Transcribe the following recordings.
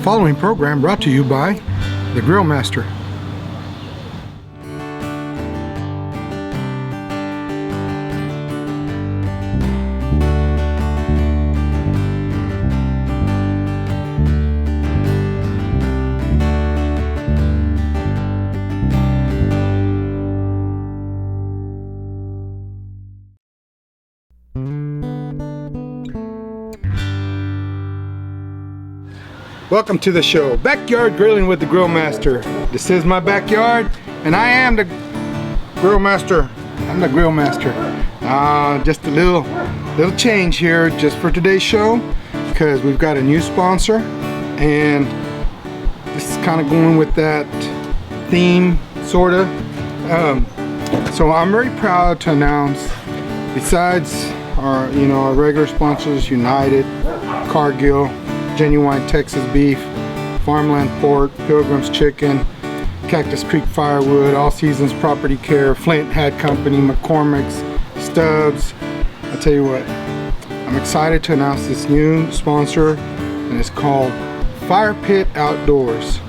following program brought to you by the Grill Master. Welcome to the show, Backyard Grilling with the Grill Master. This is my backyard, and I am the Grill Master. I'm the Grill Master. Just a little change here just for today's show, because we've got a new sponsor, and this is kind of going with that theme, sorta. So I'm very proud to announce, besides our regular sponsors, United, Cargill, Genuine Texas Beef, Farmland Pork, Pilgrim's Chicken, Cactus Creek Firewood, All Seasons Property Care, Flint Hat Company, McCormick's, Stubbs. I'll tell you what, I'm excited to announce this new sponsor, and it's called Fire Pit Outdoors.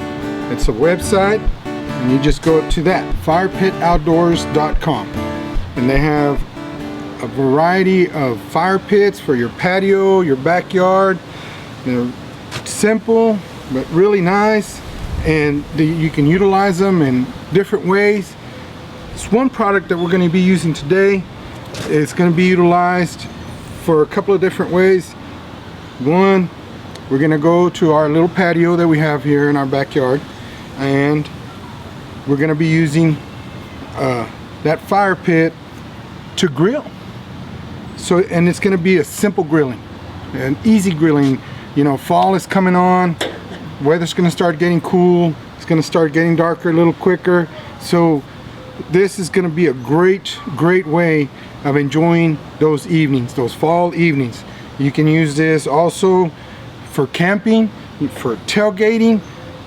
It's a website, and you just go to that, firepitoutdoors.com, and they have a variety of fire pits for your patio, your backyard. They're simple but really nice, and you can utilize them in different ways. This one product that we're going to be using today is going to be utilized for a couple of different ways. One, we're going to go to our little patio that we have here in our backyard, and we're going to be using that fire pit to grill. So, and it's going to be a simple grilling, an easy grilling. Fall is coming on, weather's going to start getting cool, it's going to start getting darker a little quicker, so this is going to be a great way of enjoying those evenings, those fall evenings. You can use this also for camping, for tailgating.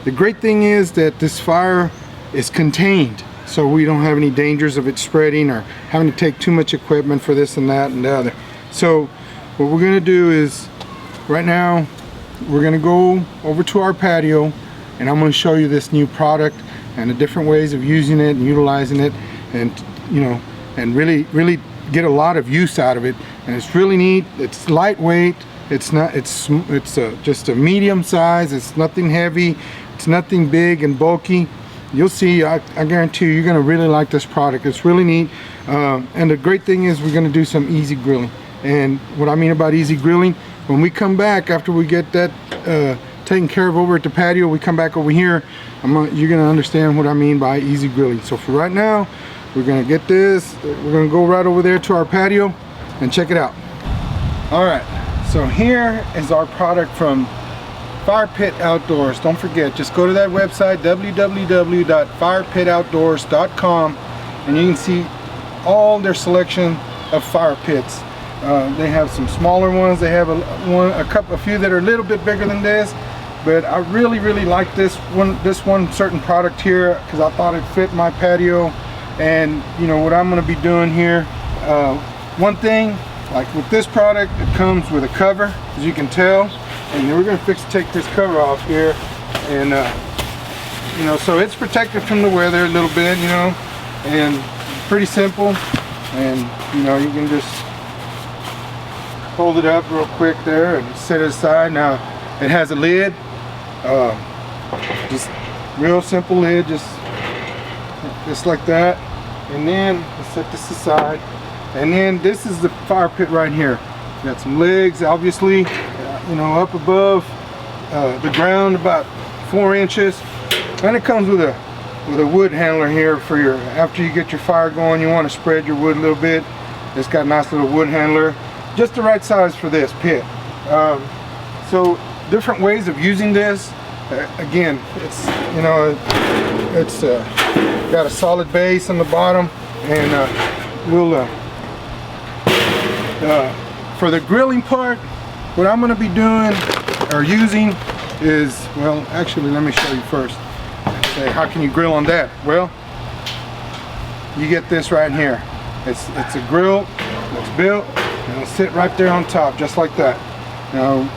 The great thing is that this fire is contained, so we don't have any dangers of it spreading or having to take too much equipment for this and that and the other. So what we're going to do is, right now, we're going to go over to our patio, and I'm going to show you this new product and the different ways of using it and utilizing it, and and really get a lot of use out of it. And it's really neat. It's lightweight. It's just a medium size. It's nothing heavy. It's nothing big and bulky. You'll see. I guarantee you're going to really like this product. It's really neat. And the great thing is we're going to do some easy grilling. And what I mean about easy grilling, when we come back after we get that taken care of over at the patio, we come back over here, you're going to understand what I mean by easy grilling. So for right now, we're going to get this, we're going to go right over there to our patio and check it out. Alright, so here is our product from Fire Pit Outdoors. Don't forget, just go to that website, www.firepitoutdoors.com, and you can see all their selection of fire pits. They have some smaller ones. They have a few that are a little bit bigger than this, but I really like this one certain product here, because I thought it fit my patio. And what I'm going to be doing here, one thing, like with this product, it comes with a cover, as you can tell, and we're going to take this cover off here, and so it's protected from the weather a little bit, and pretty simple. And you can just hold it up real quick there and set it aside. Now it has a lid, just real simple lid, just like that. And then let's set this aside. And then this is the fire pit right here. Got some legs, obviously, up above the ground about 4 inches, and it comes with a wood handler here for after you get your fire going. You want to spread your wood a little bit. It's got a nice little wood handler. Just the right size for this pit. So different ways of using this. Again, it's got a solid base on the bottom, and for the grilling part, what I'm going to be doing or using is, well, actually, let me show you first. Say, how can you grill on that? Well, you get this right here. It's a grill that's built, and it'll sit right there on top, just like that. Now,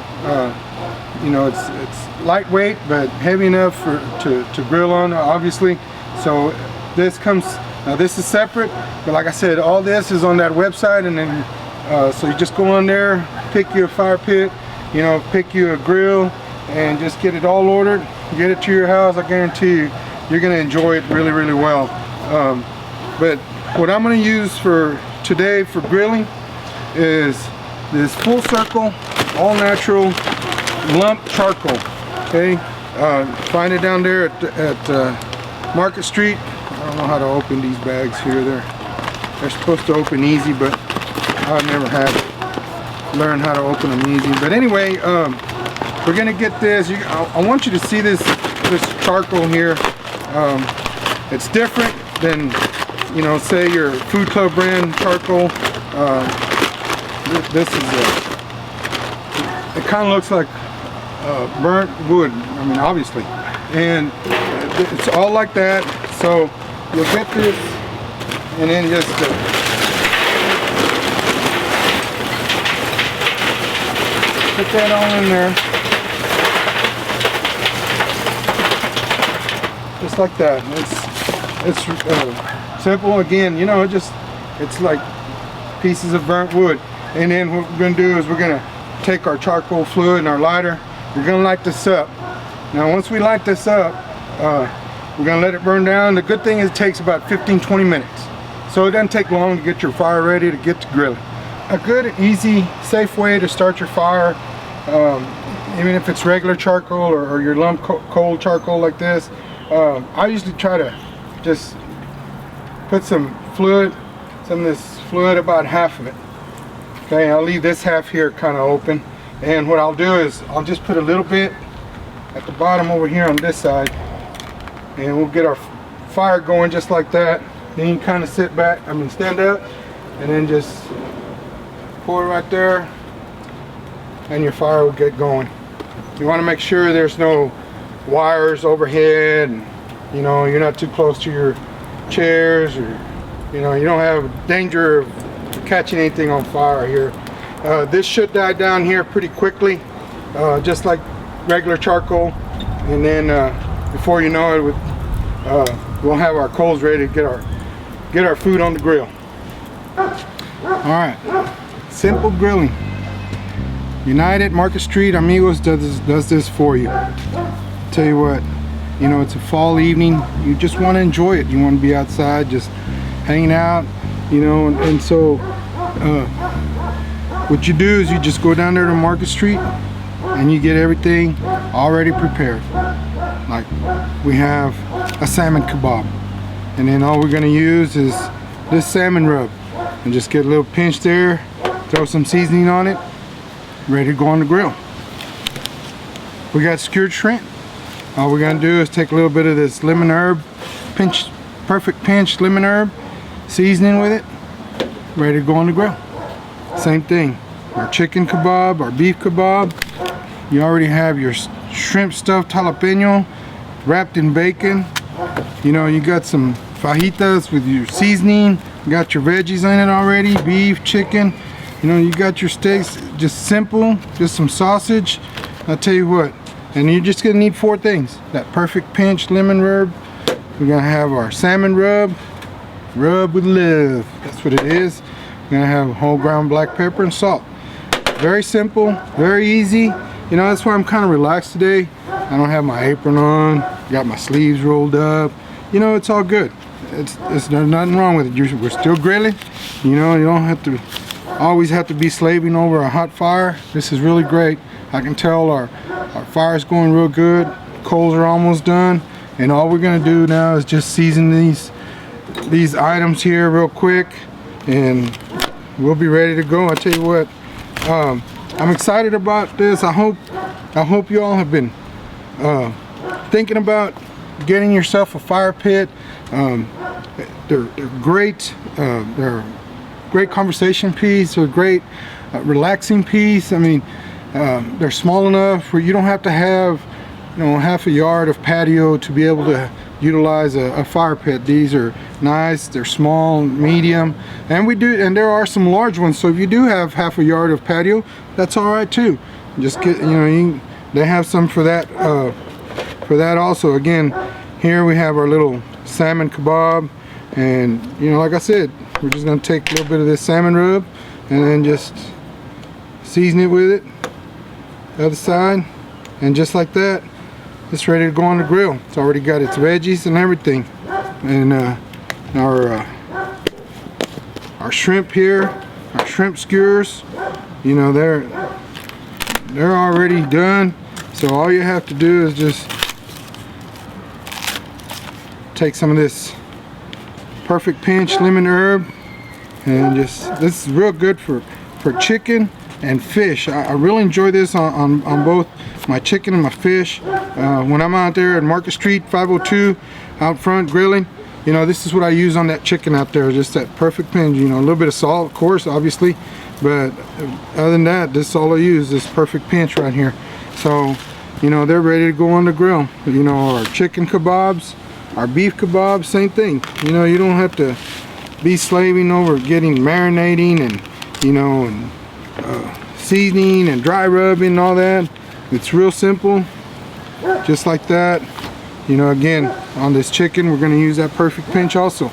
you know, it's lightweight but heavy enough to grill on, obviously. So this comes, this is separate, but like I said, all this is on that website, and then so you just go on there, pick you a fire pit, you know, pick you a grill, and just get it all ordered, get it to your house. I guarantee you, you're gonna enjoy it really, really well. But what I'm gonna use for today for grilling is this full circle, all natural lump charcoal. Okay, find it down there at Market Street. I don't know how to open these bags here. They're supposed to open easy, but I've never had learned how to open them easy. But anyway, we're gonna get this. I want you to see this charcoal here. It's different than, you know, say your Food Club brand charcoal. This is it kind of looks like burnt wood. I mean, obviously, and it's all like that. So you'll get this, and then just put that all in there, just like that. It's simple. Again, you know, it's like pieces of burnt wood. And then what we're going to do is we're going to take our charcoal fluid and our lighter. We're going to light this up. Now once we light this up, we're going to let it burn down. The good thing is it takes about 15-20 minutes. So it doesn't take long to get your fire ready to get to grilling. A good, easy, safe way to start your fire, even if it's regular charcoal or your lump coal charcoal like this, I usually try to just put some fluid, some of this fluid, about half of it. Okay, I'll leave this half here kind of open, and what I'll do is I'll just put a little bit at the bottom over here on this side, and we'll get our fire going just like that. Then you kind of sit back, stand up, and then just pour it right there, and your fire will get going. You want to make sure there's no wires overhead, and you know, you're not too close to your chairs, or you know, you don't have danger of catching anything on fire here. This should die down here pretty quickly, just like regular charcoal, and then before you know it, we'll have our coals ready to get our food on the grill. All right, simple grilling. United Market Street Amigos does this for you. Tell you what, you know, it's a fall evening. You just want to enjoy it. You want to be outside, just hanging out, you know, and so what you do is you just go down there to Market Street and you get everything already prepared. Like we have a salmon kebab, and then all we're going to use is this salmon rub, and just get a little pinch there, throw some seasoning on it, ready to go on the grill. We got skewered shrimp. All we're going to do is take a little bit of this lemon herb, perfect pinch lemon herb, seasoning with it, ready to go on the grill. Same thing, our chicken kebab, our beef kebab. You already have your shrimp stuffed jalapeno wrapped in bacon. You know, you got some fajitas with your seasoning, you got your veggies in it already, beef, chicken. You know, you got your steaks, just simple, just some sausage. I'll tell you what, and you're just gonna need 4 things. That perfect pinch lemon rub. We're gonna have our salmon rub with love. That's what it is. We're gonna have whole ground black pepper and salt. Very simple, very easy. You know, that's why I'm kind of relaxed today. I don't have my apron on, got my sleeves rolled up. You know, it's all good. There's nothing wrong with it. We're still grilling. You know, you don't have to always have to be slaving over a hot fire. This is really great. I can tell our fire's going real good. Coals are almost done, and all we're gonna do now is just season these items here real quick, and we'll be ready to go. I tell you what, I'm excited about this. I hope you all have been thinking about getting yourself a fire pit. They're great. They're a great conversation piece. They're a great relaxing piece. I mean, they're small enough where you don't have to have, you know, half a yard of patio to be able to utilize a fire pit. These are nice. They're small, medium, and there are some large ones. So if you do have half a yard of patio, that's all right too. Just get, you know, you they have some for that also. Again, here we have our little salmon kebab, and you know, like I said, we're just gonna take a little bit of this salmon rub and then just season it with it, the other side, and just like that, it's ready to go on the grill. It's already got its veggies and everything, and our shrimp here, our shrimp skewers, you know, they're already done. So all you have to do is just take some of this perfect pinch lemon herb, and just, this is real good for chicken and fish. I really enjoy this on both my chicken and my fish. When I'm out there at Market Street 502 out front grilling, you know, this is what I use on that chicken out there, just that perfect pinch. You know, a little bit of salt, of course, obviously, but other than that, this is all I use, this perfect pinch right here. So, you know, they're ready to go on the grill. You know, our chicken kebabs, our beef kebabs, same thing. You know, you don't have to be slaving over getting marinating and, you know, and seasoning and dry rubbing and all that. It's real simple, just like that. You know, again, on this chicken, we're going to use that perfect pinch also.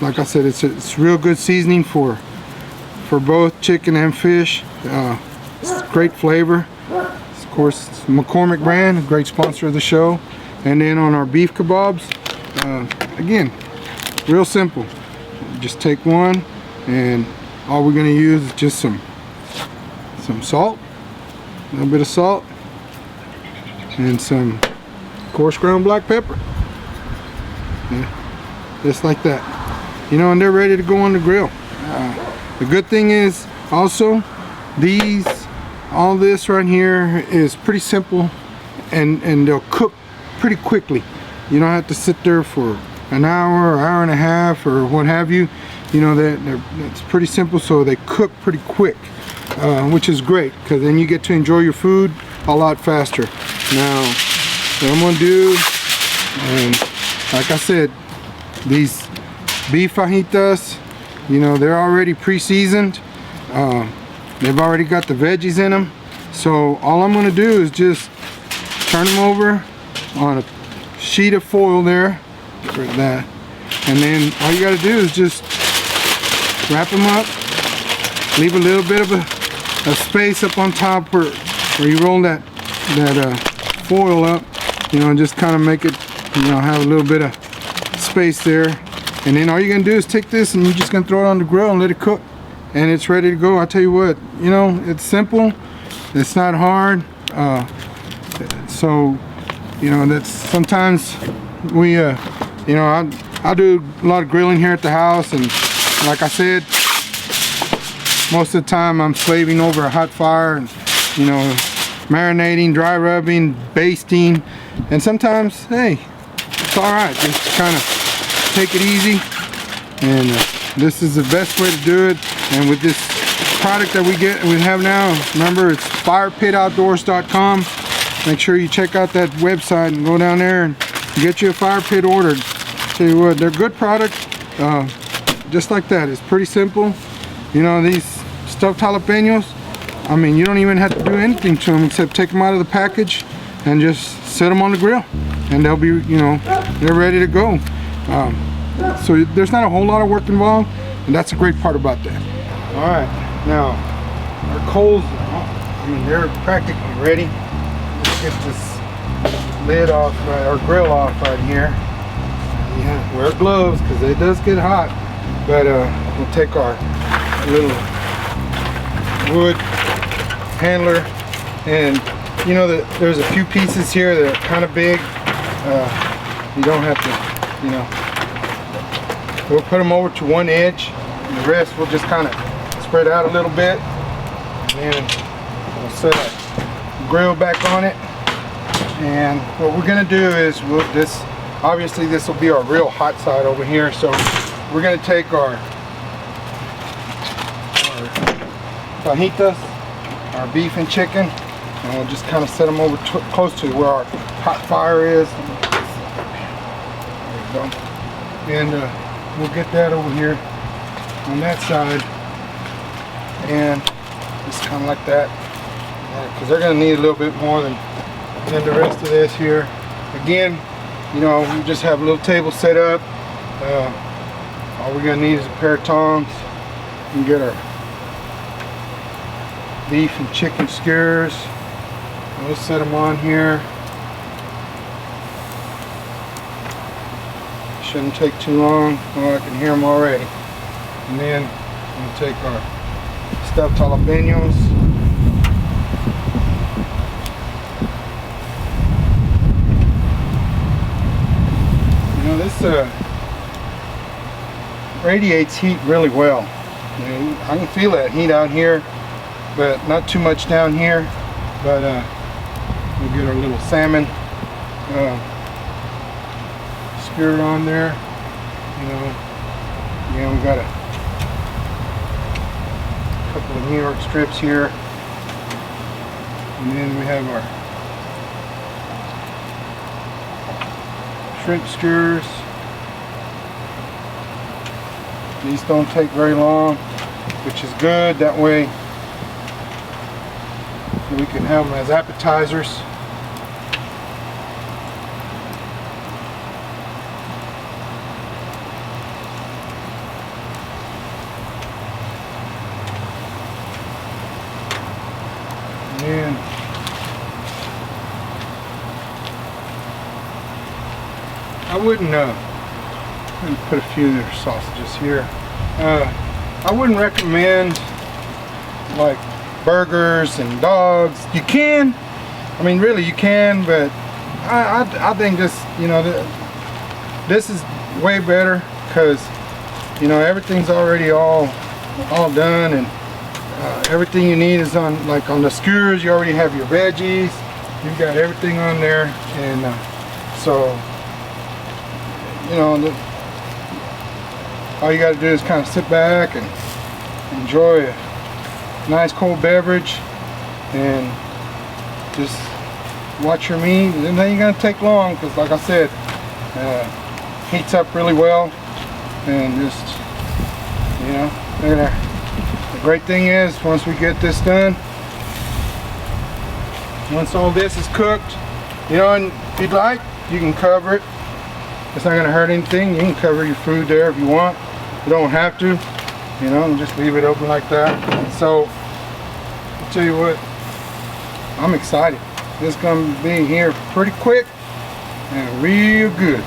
Like I said, it's real good seasoning for both chicken and fish. It's great flavor. Of course, it's McCormick brand, a great sponsor of the show. And then on our beef kebabs, again, real simple. Just take one, and all we're going to use is just some salt, a little bit of salt, and some coarse ground black pepper. Yeah, just like that. You know, and they're ready to go on the grill. The good thing is also, all this right here is pretty simple, and they'll cook pretty quickly. You don't have to sit there for an hour, hour and a half, or what have you. You know, it's pretty simple, so they cook pretty quick, which is great, because then you get to enjoy your food a lot faster. Now, what I'm going to do, and like I said, these beef fajitas, you know, they're already pre-seasoned. They've already got the veggies in them. So all I'm going to do is just turn them over on a sheet of foil there, for that, and then all you got to do is just wrap them up, leave a little bit of a space up on top where you roll that foil up, you know, and just kind of make it, you know, have a little bit of space there. And then all you're gonna do is take this and you're just gonna throw it on the grill and let it cook, and it's ready to go. I tell you what, you know, it's simple, it's not hard. So, you know, that's sometimes we, you know, I do a lot of grilling here at the house, and like I said, most of the time I'm slaving over a hot fire, and, you know, marinating, dry rubbing, basting, and sometimes, hey, it's all right. Just kind of take it easy, and this is the best way to do it. And with this product that we have now, remember, it's firepitoutdoors.com. Make sure you check out that website and go down there and get you a fire pit ordered. Tell you what, they're good product, just like that. It's pretty simple. You know, these stuffed jalapenos, I mean, you don't even have to do anything to them except take them out of the package and just set them on the grill, and they'll be, you know, they're ready to go. So there's not a whole lot of work involved, and that's a great part about that. All right, now our coals, I mean, they're practically ready. Let's get this lid off, or grill off right here. Yeah, wear gloves because it does get hot. But we'll take our little wood handler, and you know that there's a few pieces here that are kind of big. You don't have to, you know. We'll put them over to one edge, and the rest we'll just kind of spread out a little bit, and then we'll set our grill back on it. And what we're gonna do is obviously this will be our real hot side over here, so we're gonna take our fajitas, our beef and chicken, and we'll just kind of set them over close to where our hot fire is. There you go. And we'll get that over here on that side, and just kind of like that. because they're going to need a little bit more than the rest of this here. Again, you know, we just have a little table set up. All we're going to need is a pair of tongs. We can get our beef and chicken skewers. We'll set them on here. Shouldn't take too long. Oh, I can hear them already. And then we'll take our stuffed jalapenos. You know, this radiates heat really well. You know, I can feel that heat out here, but not too much down here. But we'll get our little salmon skewer on there. You know, we got a couple of New York strips here, and then we have our shrimp skewers. These don't take very long, which is good. That way we can have them as appetizers. And I wouldn't let me put a few of their sausages here. I wouldn't recommend like burgers and dogs. You can, I mean, really you can, but I think this, you know, this is way better because, you know, everything's already all done, and everything you need is on, like on the skewers. You already have your veggies. You've got everything on there, and so, you know, all you got to do is kind of sit back and enjoy a nice cold beverage and just watch your meat. And then you're going to take long because, like I said, heats up really well, and just, you know, the great thing is once we get this done, once all this is cooked, you know, and if you'd like, you can cover it. It's not going to hurt anything. You can cover your food there if you want. You don't have to, you know, and just leave it open like that. So I'll tell you what, I'm excited. This is going to be here pretty quick and real good.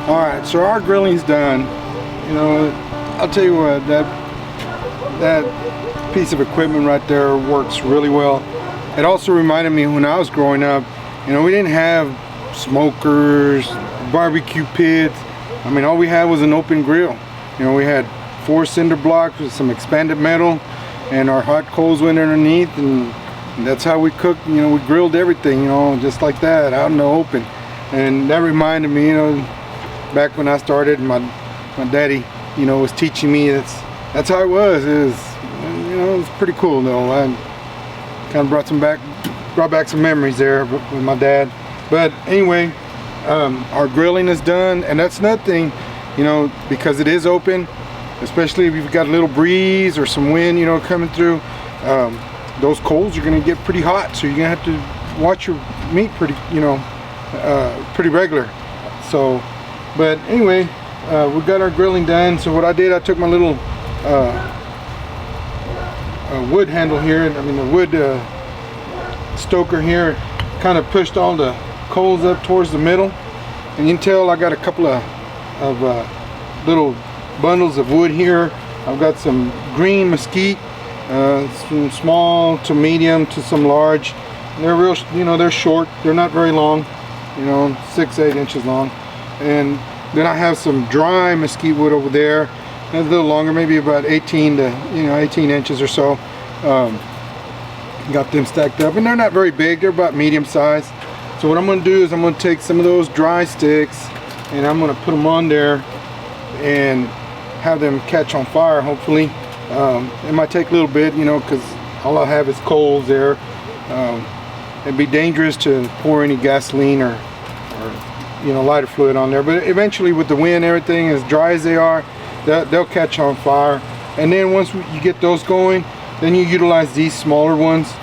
Alright, so our grilling's done. You know, I'll tell you what, that piece of equipment right there works really well. It also reminded me when I was growing up, you know, we didn't have smokers, barbecue pits. I mean, all we had was an open grill. You know, we had 4 cinder blocks with some expanded metal, and our hot coals went underneath, and that's how we cooked. You know, we grilled everything, you know, just like that, out in the open. And that reminded me, you know, back when I started, my daddy, you know, was teaching me. That's how it was. It was, you know, it was pretty cool though. I kind of brought back some memories there with my dad. But anyway, our grilling is done, and that's another thing, you know, because it is open, especially if you've got a little breeze or some wind, you know, coming through. Those coals are going to get pretty hot, so you're going to have to watch your meat pretty, you know, pretty regular. So. But anyway, we got our grilling done. So what I did, I took my little wood handle here, I mean the wood stoker here, kind of pushed all the coals up towards the middle, and you can tell I got a couple of little bundles of wood here. I've got some green mesquite, some small to medium to some large. They're real, you know, they're short. They're not very long, you know, 6-8 inches long. And then I have some dry mesquite wood over there. That's a little longer, maybe about 18 inches or so. Got them stacked up, and they're not very big. They're about medium size. So what I'm going to do is I'm going to take some of those dry sticks, and I'm gonna put them on there and have them catch on fire, hopefully. It might take a little bit, you know, because all I have is coals there. It'd be dangerous to pour any gasoline or you know, lighter fluid on there, but eventually with the wind and everything, as dry as they are, they'll catch on fire. And then once you get those going, then you utilize these smaller ones.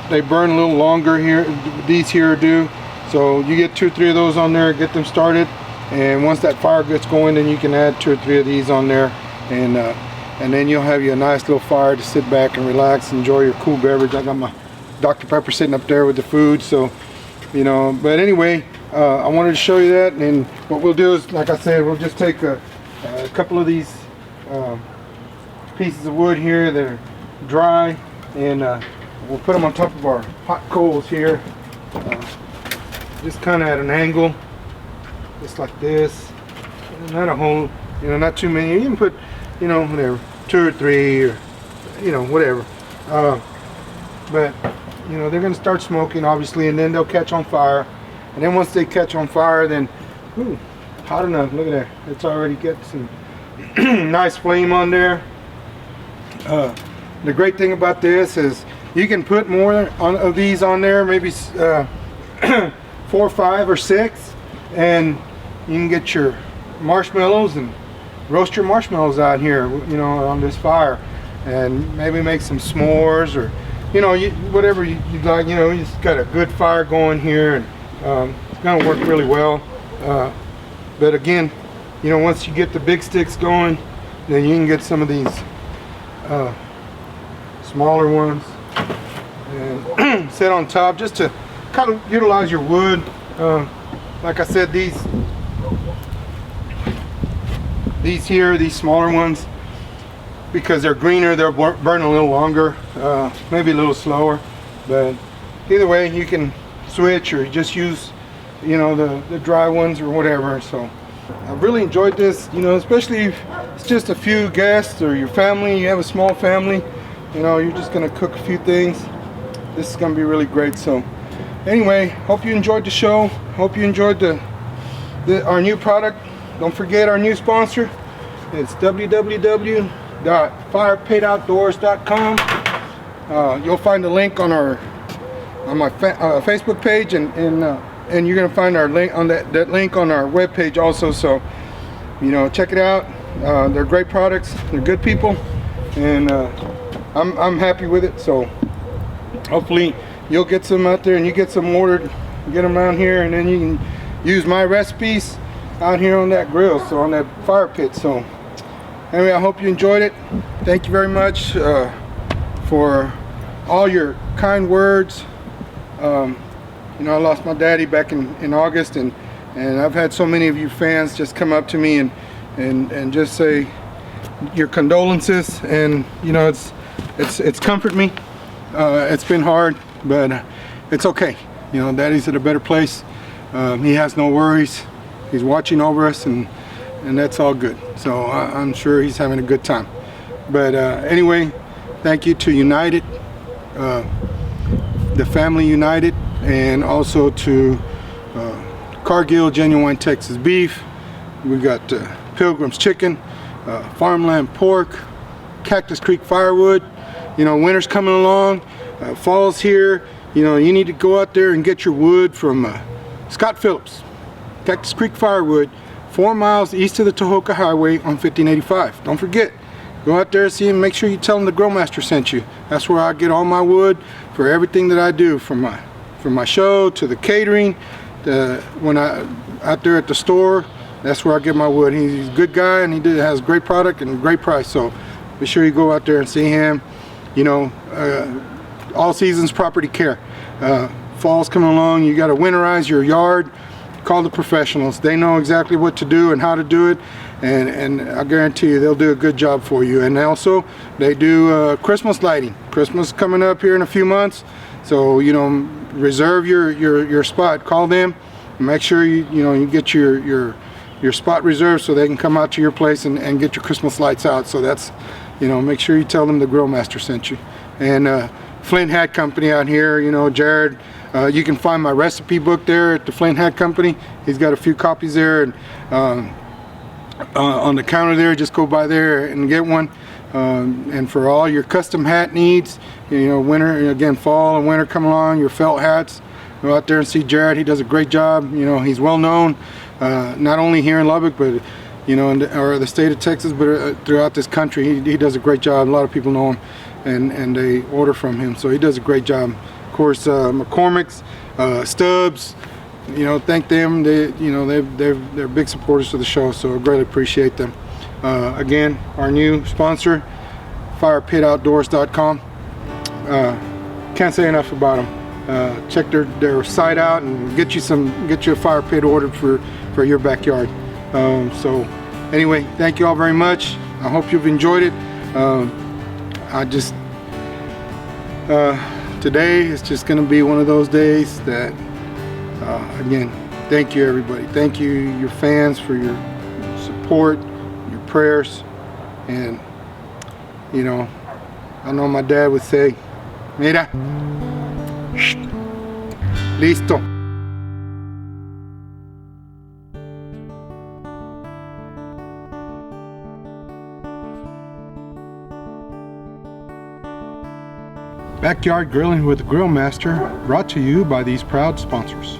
They burn a little longer here, these here do. So you get 2 or 3 of those on there, get them started, and once that fire gets going, then you can add 2 or 3 of these on there, and then you'll have you a nice little fire to sit back and relax, enjoy your cool beverage. I got my Dr. Pepper sitting up there with the food, so you know. But anyway, I wanted to show you that, and what we'll do is, like I said, we'll just take a couple of these pieces of wood here that are dry, and we'll put them on top of our hot coals here, just kind of at an angle, just like this. And not a whole, you know, not too many. You can put, you know, whatever, 2 or 3, or you know, whatever. But you know, they're going to start smoking, obviously, and then they'll catch on fire. And then once they catch on fire, then, ooh, hot enough. Look at that. It's already got some nice flame on there. The great thing about this is you can put more of these on there, maybe 4, 5, or 6, and you can get your marshmallows and roast your marshmallows out here, you know, on this fire, and maybe make some s'mores, or you know, whatever you like. You know, you just got a good fire going here, and it's going to work really well. But again, you know, once you get the big sticks going, then you can get some of these smaller ones and set on top, just to kind of utilize your wood. Like I said, these here, these smaller ones, because they're greener, they'll burn a little longer, maybe a little slower, but either way you can switch, or just use, you know, the dry ones or whatever. So I've really enjoyed this, you know, especially if it's just a few guests or your family, you have a small family, you know, you're just gonna cook a few things. This is gonna be really great. So anyway, hope you enjoyed the show, hope you enjoyed our new product. Don't forget our new sponsor. It's www.firepitoutdoors.com. You'll find the link on my Facebook page, and you're gonna find our link on that link on our webpage also. So you know, check it out. They're great products. They're good people, and I'm happy with it. So hopefully you'll get some out there, and you get some ordered, get them around here, and then you can use my recipes out here on that grill, so on that fire pit. So anyway, I hope you enjoyed it. Thank you very much for all your kind words. You know, I lost my daddy back in August, and I've had so many of you fans just come up to me and just say your condolences, and you know, it's comforted me. It's been hard, but it's okay. You know, Daddy's at a better place. He has no worries. He's watching over us, and that's all good. So I'm sure he's having a good time. But anyway, thank you to United, the family United, and also to Cargill Genuine Texas Beef. We got Pilgrim's Chicken, Farmland Pork, Cactus Creek Firewood. You know, winter's coming along, fall's here. You know, you need to go out there and get your wood from Scott Phillips, Cactus Creek Firewood, 4 miles east of the Tohoka Highway on 1585. Don't forget, go out there, see him, make sure you tell him the Grillmaster sent you. That's where I get all my wood for everything that I do, from my show to the catering, when I out there at the store. That's where I get my wood. He's a good guy, and he has great product and a great price. So be sure you go out there and see him. You know, all seasons property care. Fall's coming along, you got to winterize your yard. Call the professionals. They know exactly what to do and how to do it, and I guarantee you they'll do a good job for you. And also they do Christmas lighting. Christmas coming up here in a few months, so you know, reserve your spot. Call them, make sure you get your spot reserved, so they can come out to your place and get your Christmas lights out. So that's, you know, make sure you tell them the Grillmaster sent you. And Flint Hat Company out here, you know, Jared, You can find my recipe book there at the Flint Hat Company. He's got a few copies there, and on the counter there. Just go by there and get one. And for all your custom hat needs, you know, winter, again, fall and winter come along, your felt hats, go out there and see Jared. He does a great job. You know, he's well known, not only here in Lubbock, but you know, or the state of Texas, but throughout this country. He does a great job. A lot of people know him, and they order from him, so he does a great job. Of course, McCormick's, Stubbs, you know, thank them. They, you know, they're big supporters of the show, so I greatly appreciate them. Again, our new sponsor, firepitoutdoors.com. Can't say enough about them. Check their site out and get you a fire pit ordered for your backyard. So anyway, thank you all very much. I hope you've enjoyed it. Today is just going to be one of those days that, again, thank you everybody. Thank you, your fans, for your support, your prayers, and you know, I know my dad would say, mira, listo. Backyard Grilling with the Grill Master, brought to you by these proud sponsors.